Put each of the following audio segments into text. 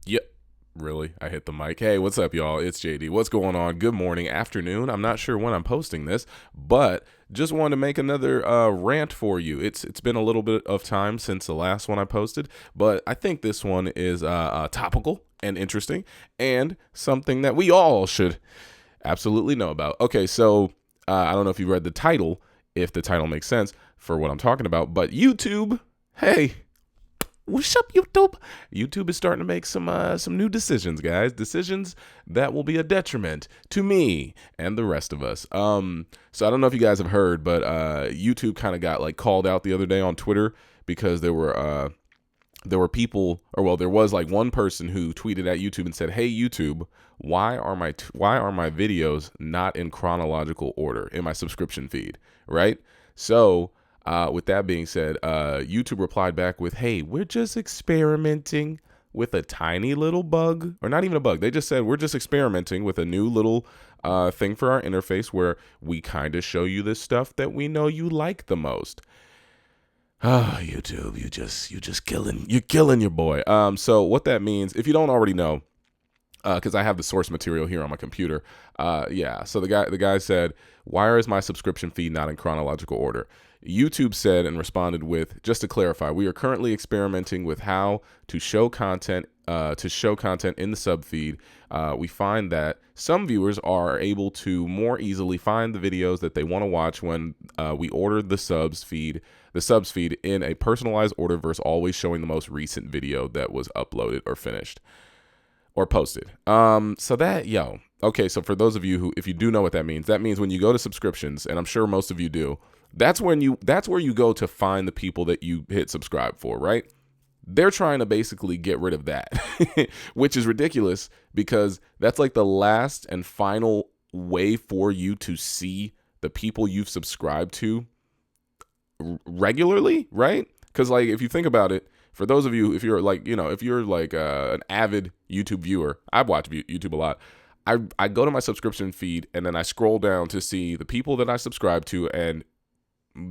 Yep. Really? I hit the mic. Hey, what's up, y'all? It's JD. What's going on? Good morning, afternoon. I'm not sure when I'm posting this, but just wanted to make another rant for you. It's been a little bit of time since the last one I posted, but I think this one is topical and interesting and something that we all should absolutely know about. Okay, so I don't know if you read the title, if the title makes sense for what I'm talking about, but YouTube, hey. What's up, YouTube? YouTube is starting to make some new decisions, guys. Decisions that will be a detriment to me and the rest of us. So I don't know if you guys have heard, but YouTube kind of got like called out the other day on Twitter because there were people, or well, there was like one person who tweeted at YouTube and said, "Hey YouTube, why are my videos not in chronological order in my subscription feed?" Right? So. With that being said, YouTube replied back with, "Hey, we're just experimenting with a tiny little bug," or not even a bug. They just said, "We're just experimenting with a new little thing for our interface where we kind of show you this stuff that we know you like the most." Ah, YouTube, you're killing your boy. So what that means, if you don't already know, because I have the source material here on my computer. Yeah. So the guy said, "Why is my subscription feed not in chronological order?" YouTube said and responded with, "Just to clarify, we are currently experimenting with how to show content in the sub feed. We find that some viewers are able to more easily find the videos that they want to watch when we order the subs feed in a personalized order versus always showing the most recent video that was uploaded or finished or posted." So that, okay, so for those of you who, if you do know what that means when you go to subscriptions, and I'm sure most of you do, that's where you go to find the people that you hit subscribe for, right? They're trying to basically get rid of that, which is ridiculous because that's like the last and final way for you to see the people you've subscribed to regularly, right? Because like, if you think about it, for those of you, if you're like an avid YouTube viewer, I watch YouTube a lot. I go to my subscription feed and then I scroll down to see the people that I subscribe to and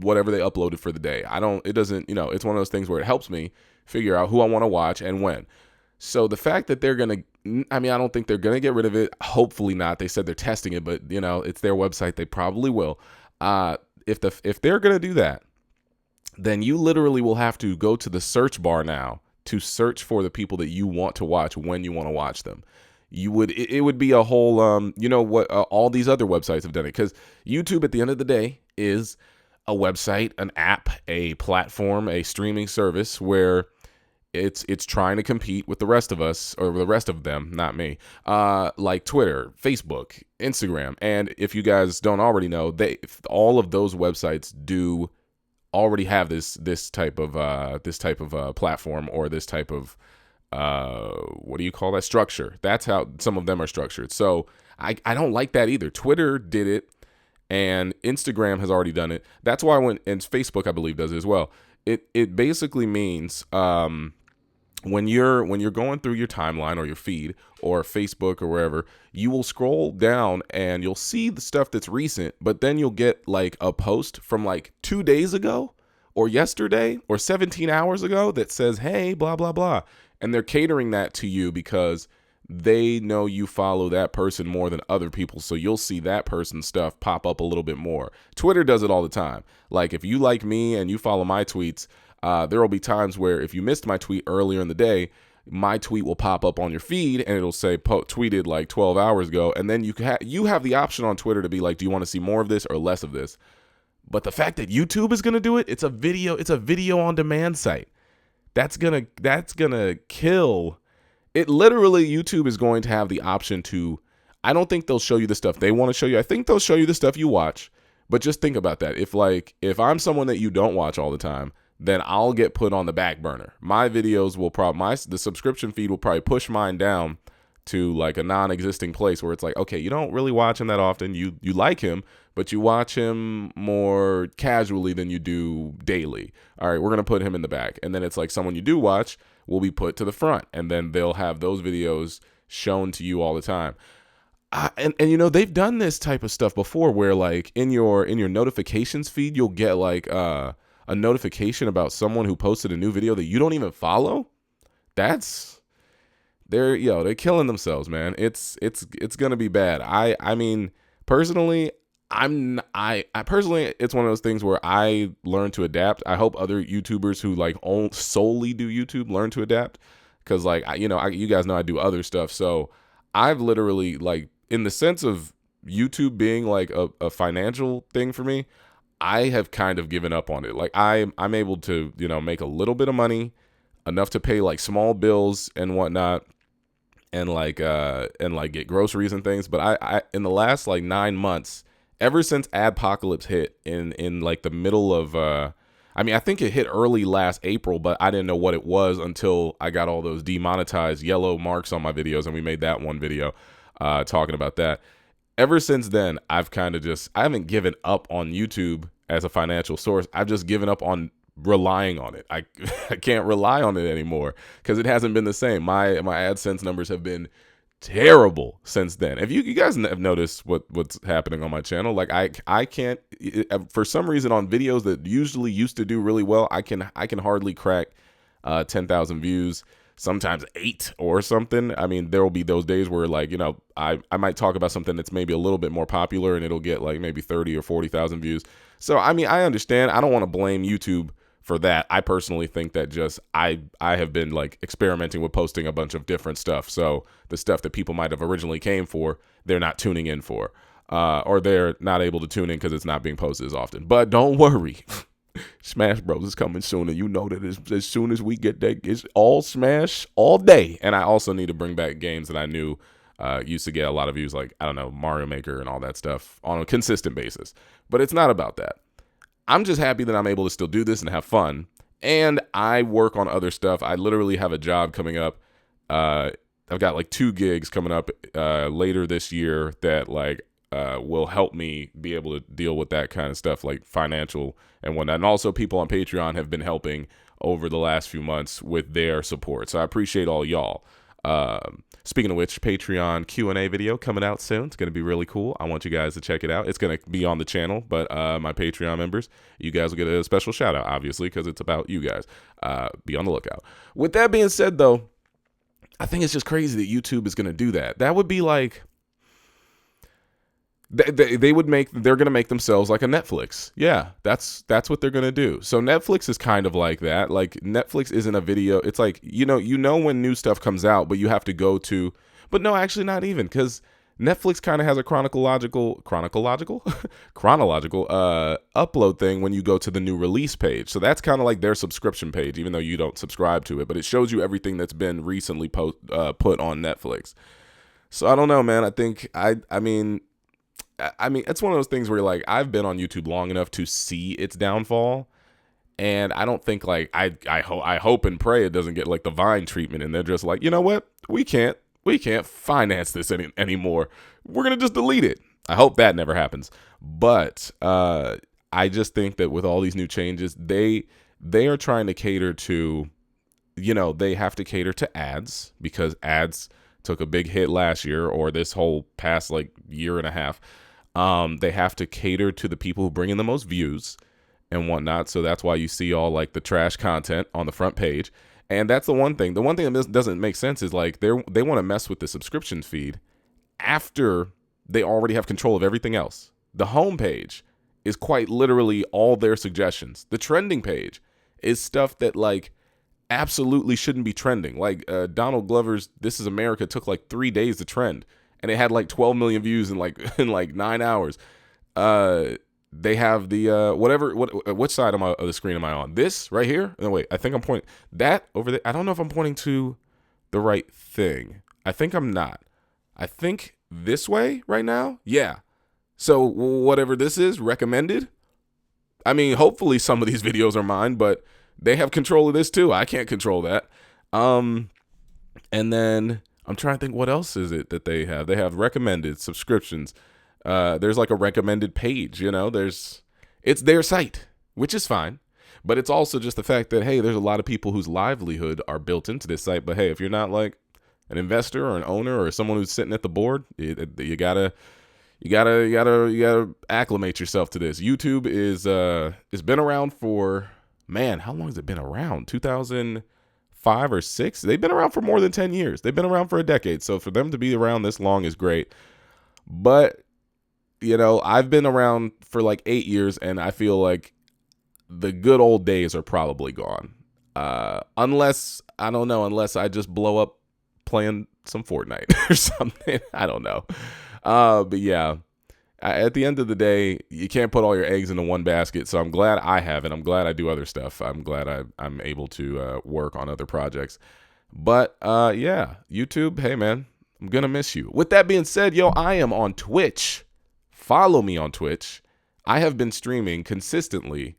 whatever they uploaded for the day. It's one of those things where it helps me figure out who I want to watch and when. So the fact that I don't think they're going to get rid of it. Hopefully not. They said they're testing it, but it's their website. They probably will. If they're going to do that, then you literally will have to go to the search bar now to search for the people that you want to watch when you want to watch them. It would be a whole, all these other websites have done it, because YouTube at the end of the day is a website, an app, a platform, a streaming service where it's trying to compete with the rest of us, or the rest of them, not me, like Twitter, Facebook, Instagram. And if you guys don't already know, all of those websites do already have this type of platform, or this type of what do you call that, structure. That's how some of them are structured. So I don't like that either. Twitter did it, and Instagram has already done it. That's why and Facebook, I believe, does it as well. It basically means when you're going through your timeline or your feed or Facebook or wherever, you will scroll down and you'll see the stuff that's recent, but then you'll get like a post from like 2 days ago or yesterday or 17 hours ago that says, "Hey, blah, blah, blah." And they're catering that to you because they know you follow that person more than other people. So you'll see that person's stuff pop up a little bit more. Twitter does it all the time. Like, if you like me and you follow my tweets, there will be times where if you missed my tweet earlier in the day, my tweet will pop up on your feed and it'll say tweeted like 12 hours ago. And then you have the option on Twitter to be like, do you want to see more of this or less of this? But the fact that YouTube is going to do it, it's a video on demand site. That's going to kill it. Literally, YouTube is going to have the option to, I don't think they'll show you the stuff they want to show you. I think they'll show you the stuff you watch. But just think about that. If I'm someone that you don't watch all the time, then I'll get put on the back burner. My videos will the subscription feed will probably push mine down to like a non-existing place where it's like, okay, you don't really watch him that often. You like him, but you watch him more casually than you do daily. All right, we're going to put him in the back. And then it's like someone you do watch will be put to the front, and then they'll have those videos shown to you all the time. And they've done this type of stuff before where like in your notifications feed, you'll get like a notification about someone who posted a new video that you don't even follow. That's they're killing themselves, man. It's gonna be bad. I mean, personally, I personally, it's one of those things where I learn to adapt. I hope other YouTubers who like solely do YouTube learn to adapt, because like you guys know I do other stuff. So I've literally, like, in the sense of YouTube being like a financial thing for me, I have kind of given up on it. Like I'm able to make a little bit of money, enough to pay like small bills and whatnot, and like get groceries and things. But I in the last like 9 months, ever since Adpocalypse hit in like the middle of I mean, I think it hit early last April, but I didn't know what it was until I got all those demonetized yellow marks on my videos, and we made that one video talking about that. Ever since then, I've kind of I haven't given up on YouTube as a financial source. I've just given up on relying on it. I can't rely on it anymore because it hasn't been the same. My AdSense numbers have been terrible since then. If you guys have noticed what's happening on my channel, like I can't, for some reason, on videos that usually used to do really well, I can hardly crack 10,000 views, sometimes 8 or something. I mean, there will be those days where, like, I might talk about something that's maybe a little bit more popular and it'll get like maybe 30 or 40,000 views. So I mean, I understand. I don't want to blame YouTube for that. I personally think that just I have been like experimenting with posting a bunch of different stuff. So the stuff that people might have originally came for, they're not tuning in for, or they're not able to tune in because it's not being posted as often. But don't worry, Smash Bros is coming soon, and you know that as soon as we get that, it's all Smash all day. And I also need to bring back games that I knew used to get a lot of views, like, I don't know, Mario Maker and all that stuff on a consistent basis. But it's not about that. I'm just happy that I'm able to still do this and have fun. And I work on other stuff. I literally have a job coming up. I've got like 2 gigs coming up later this year that like will help me be able to deal with that kind of stuff, like financial and whatnot. And also people on Patreon have been helping over the last few months with their support. So I appreciate all y'all. Speaking of which, Patreon Q&A video coming out soon. It's going to be really cool. I want you guys to check it out. It's going to be on the channel, but my Patreon members, you guys will get a special shout out, obviously, because it's about you guys. Be on the lookout. With that being said, though, I think it's just crazy that YouTube is going to do that. That would be like, they're going to make themselves like a Netflix. Yeah, that's what they're going to do. So Netflix is kind of like that. Like, Netflix isn't a video. It's like, you know when new stuff comes out, but you have to go to, but no, actually not even, because Netflix kind of has a chronological upload thing when you go to the new release page. So that's kind of like their subscription page, even though you don't subscribe to it, but it shows you everything that's been recently put on Netflix. So I don't know, man. I think I mean, it's one of those things where, like, I've been on YouTube long enough to see its downfall, and I don't think, like, I hope and pray it doesn't get like the Vine treatment, and they're just like, you know what, we can't finance this anymore. We're gonna just delete it. I hope that never happens. But I just think that with all these new changes, they are trying to cater to, they have to cater to ads, because ads took a big hit last year, or this whole past like year and a half. They have to cater to the people who bring in the most views and whatnot. So that's why you see all like the trash content on the front page. And that's the one thing. The one thing that doesn't make sense is, like, they want to mess with the subscription feed after they already have control of everything else. The home page is quite literally all their suggestions. The trending page is stuff that, like, absolutely shouldn't be trending. Like Donald Glover's This Is America took like 3 days to trend, and it had like 12 million views in like 9 hours. They have the which side of the screen am I on? This right here? No, wait, I think I'm pointing that over there. I don't know if I'm pointing to the right thing. I think I'm not. I think this way right now. Yeah. So whatever this is, recommended. I mean, hopefully some of these videos are mine, but they have control of this too. I can't control that. And then I'm trying to think, what else is it that they have? They have recommended, subscriptions. There's like a recommended page, it's their site, which is fine. But it's also just the fact that, hey, there's a lot of people whose livelihood are built into this site. But hey, if you're not like an investor or an owner or someone who's sitting at the board, you gotta acclimate yourself to this. YouTube is been around for, man, how long has it been around? 2013, 5 or 6. They've been around for more than 10 years. They've been around for a decade. So for them to be around this long is great. But, you know, I've been around for like 8 years, and I feel like the good old days are probably gone. Unless, I don't know, unless I just blow up playing some Fortnite or something. I don't know. But yeah, at the end of the day, you can't put all your eggs into one basket. So I'm glad I have it. I'm glad I do other stuff. I'm glad I'm able to work on other projects. But yeah, YouTube, hey man, I'm going to miss you. With that being said, yo, I am on Twitch. Follow me on Twitch. I have been streaming consistently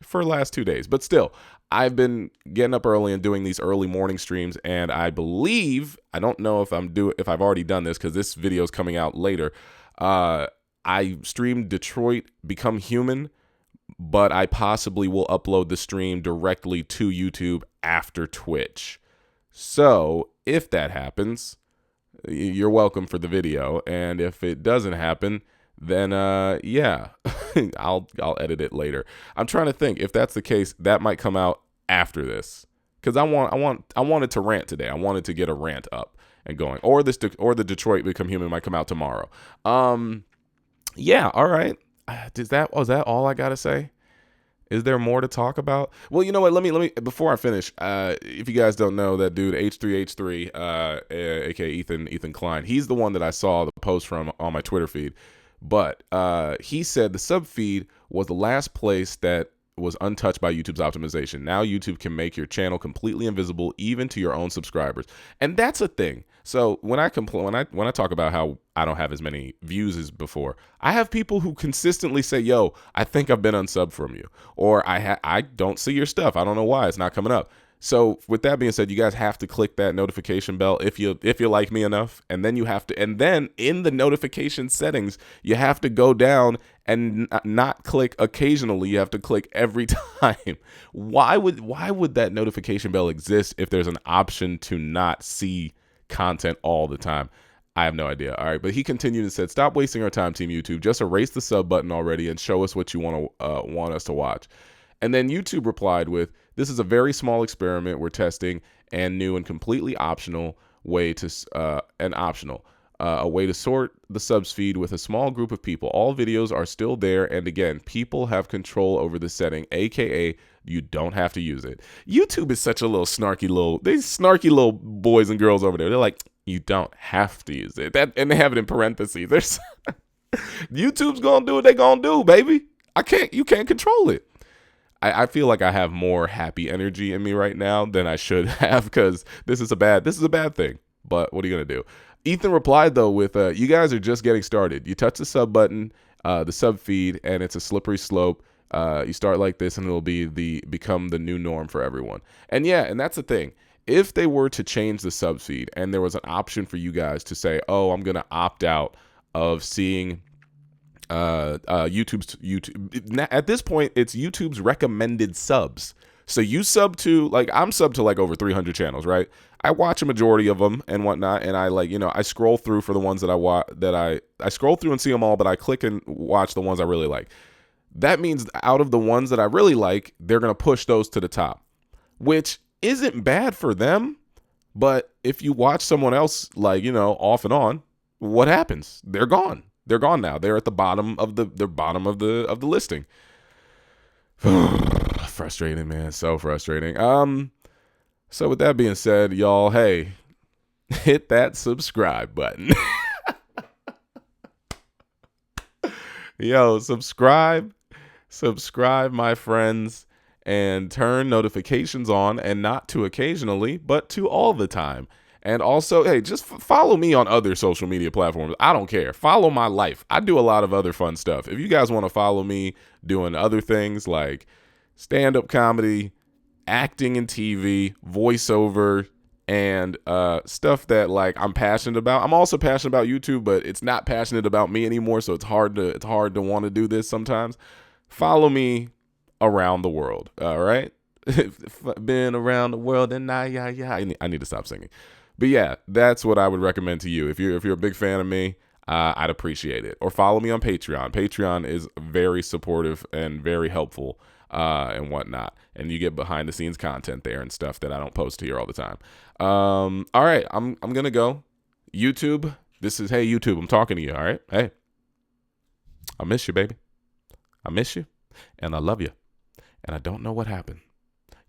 for the last 2 days, but still, I've been getting up early and doing these early morning streams, and I believe, I don't know if I've already done this because this video is coming out later. I streamed Detroit Become Human, but I possibly will upload the stream directly to YouTube after Twitch. So if that happens, you're welcome for the video, and if it doesn't happen, then yeah, I'll edit it later. I'm trying to think, if that's the case, that might come out after this, because I wanted to rant today. I wanted to get a rant up and going, or the Detroit Become Human might come out tomorrow. Yeah, all right. Was that all I gotta say? Is there more to talk about? Well, you know what? Let me before I finish. If you guys don't know, that dude H3H3, aka Ethan Klein, he's the one that I saw the post from on my Twitter feed. But he said the sub feed was the last place that was untouched by YouTube's optimization. Now YouTube can make your channel completely invisible even to your own subscribers, and that's a thing. So when I talk about how I don't have as many views as before, I have people who consistently say, "Yo, I think I've been unsubbed from you," or I don't see your stuff. I don't know why it's not coming up. So with that being said, you guys have to click that notification bell if you like me enough, and then then in the notification settings, you have to go down and not click occasionally. You have to click every time. Why would that notification bell exist if there's an option to not see content all the time? I have no idea. All right, but he continued and said, "Stop wasting our time, Team YouTube. Just erase the sub button already and show us what you want us to watch." And then YouTube replied with, "This is a very small experiment we're testing, and new and completely optional way to a way to sort the subs feed with a small group of people. All videos are still there, and again, people have control over the setting, aka you don't have to use it." YouTube is such a little snarky little boys and girls over there. They're like, you don't have to use it. And they have it in parentheses. There's YouTube's gonna do what they gonna do, baby. You can't control it. I feel like I have more happy energy in me right now than I should have, because this is a bad thing. But what are you gonna do? Ethan replied though with, "You guys are just getting started. You touch the sub button, the sub feed, and it's a slippery slope. You start like this, and it'll become the new norm for everyone." And yeah, and that's the thing. If they were to change the sub feed, and there was an option for you guys to say, "Oh, I'm gonna opt out of seeing." YouTube at this point, it's YouTube's recommended subs. So you sub to, like, I'm subbed to like over 300 channels, right? I watch a majority of them and whatnot, and I I scroll through for the ones that I scroll through and see them all, but I click and watch the ones I really like. That means out of the ones that I really like, they're gonna push those to the top, which isn't bad for them. But if you watch someone else, like, off and on, what happens? They're gone. They're gone now. They're at the bottom of the listing. Frustrating, man. So frustrating. So with that being said, y'all, hey, hit that subscribe button. Yo, subscribe, my friends, and turn notifications on, and not to occasionally, but to all the time. And also, hey, just follow me on other social media platforms. I don't care. Follow my life. I do a lot of other fun stuff. If you guys want to follow me doing other things like stand-up comedy, acting in TV, voiceover, and stuff that, like, I'm passionate about. I'm also passionate about YouTube, but it's not passionate about me anymore, so it's hard to want to do this sometimes. Follow me around the world, all right? Been around the world, and I need to stop singing. But yeah, that's what I would recommend to you. If you're a big fan of me, I'd appreciate it. Or follow me on Patreon. Patreon is very supportive and very helpful. and whatnot. And you get behind the scenes content there and stuff that I don't post here all the time. All right, I'm gonna go. YouTube, this is, hey YouTube, I'm talking to you. All right, hey, I miss you, baby. I miss you, and I love you, and I don't know what happened.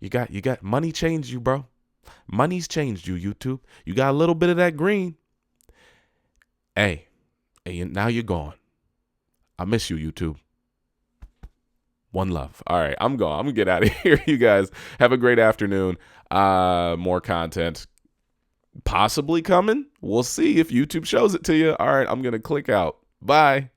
You got money changed you, bro. Money's changed you, YouTube. You got a little bit of that green. Hey, now you're gone. I miss you, YouTube. One love. All right, I'm gone. I'm gonna get out of here. You guys have a great afternoon. More content possibly coming. We'll see if YouTube shows it to you. All right, I'm gonna click out. Bye.